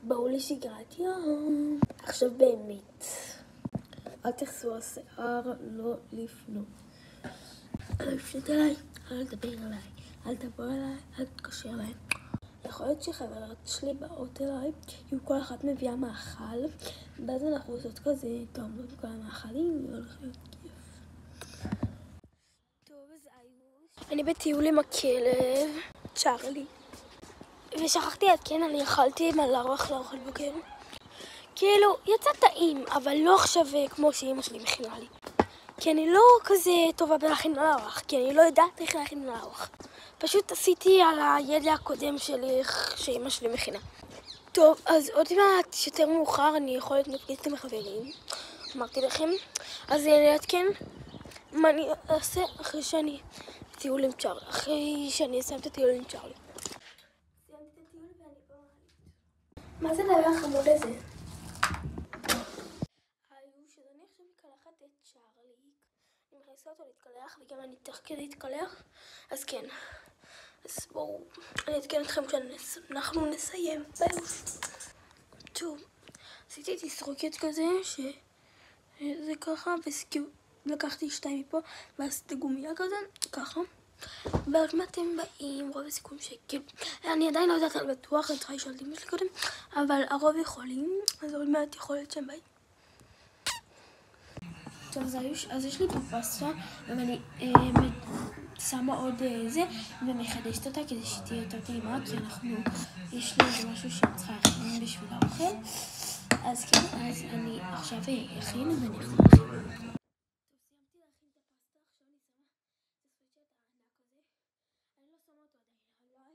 בואו לשגרת יום. עכשיו באמת, אל תחסו השיער, לא לפנות. אל לפנות אליי, אל לדבר אליי, אל תבוא אליי, אל תתקשר אליי. יכול להיות שחברות שלי באות אליי, אם כל אחת מביאה מאכל, ואז אנחנו עושות כזה, תעמדות כל המאכלים, והולך להיות כיף. טוב, אז אני בטיול עם הכלב, צ'ארלי. ושכחתי לעדכן, אני אכלתי מלארוח לאוכל בוקר. כאילו, יצא טעים, אבל לא עכשיו כמו שאמא שלי מכינה לי. כי אני לא כזה טובה בלהכין מלארוח, כי אני לא יודעת איך להכין מלארוח. פשוט עשיתי על הידע הקודם שלי שאמא שלי מכינה. טוב, אז עוד מעט יותר מאוחר אני יכולת לפגיש עם החברים. אמרתי לכם, אז אני אעדכן מה אני אעשה אחרי שאני טיול עם צ'ארלי, אחרי שאני אסיים את הטיול עם צ'ארלי. סיימתי את הטיול ואני במעלית. מה זה הדבר החמוד הזה? היו שאני עכשיו מקלחת את צ'ארלי. אני מכניסה אותו להתקלח וגם אני תוך כדי להתקלח, אז כן. אז בואו, אני אתקן אתכם כשאנחנו נסיים. ביי. טוב, עשיתי תסרוקת כזה, שזה ככה, ולקחתי 2 מפה, ועשיתי גומיה כזה, ככה. ועוד מה אתם באים, רוב הסיכום שכאילו, אני עדיין לא יודעת על בטוח, אני צריכה לשאול את אמא שלי קודם, אבל הרוב יכולים, אז עוד מעט יכול להיות שהם באים. טוב, אז יש לי פה פסטה, ואני שמה עוד זה, ומחדשת אותה כדי שתהיה יותר טעימה, כי יש לי איזה משהו שאני צריכה להכין בשביל האוכל. אז כן, אז אני עכשיו אכין ואני אחזור לכם. טוב, סיימתי להכין את הפסטה, עכשיו אני שמה את הסוויצ'רט הענק הזה. אני לא שמה אותו עדיין עליי,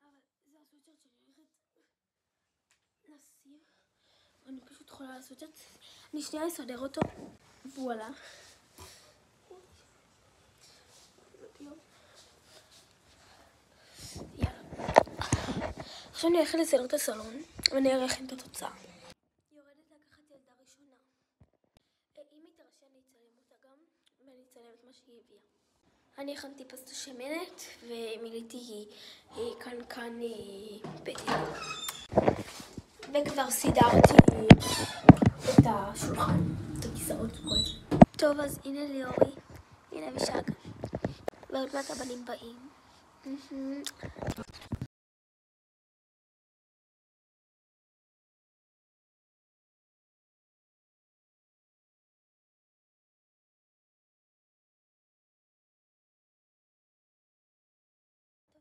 אבל זה הסוויצ'רט שאני הולכת לשים. אני פשוט יכולה לעשות את זה. אני שנייה אסדר אותו, וואלה. עכשיו אני הולכת לסדר את הסלון, ואני אראה לכם את התוצאה. יורדת לקחת ילדה ראשונה. אם היא תרשה אני אצלם אותה גם, ואני אצלם את מה שהיא הביאה. אני הכנתי פסטה שמנת, ומילאתי קנקן פטל. וכבר סידרתי את השולחן, את הכיסאות וכל זה. טוב, אז הנה ליאורי, הנה אבישג, ועוד מעט הבנים באים. טוב,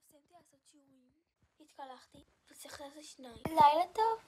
סיימתי לעשות שיעורים, התקלחתי, וצריך לעשות 2. לילה טוב.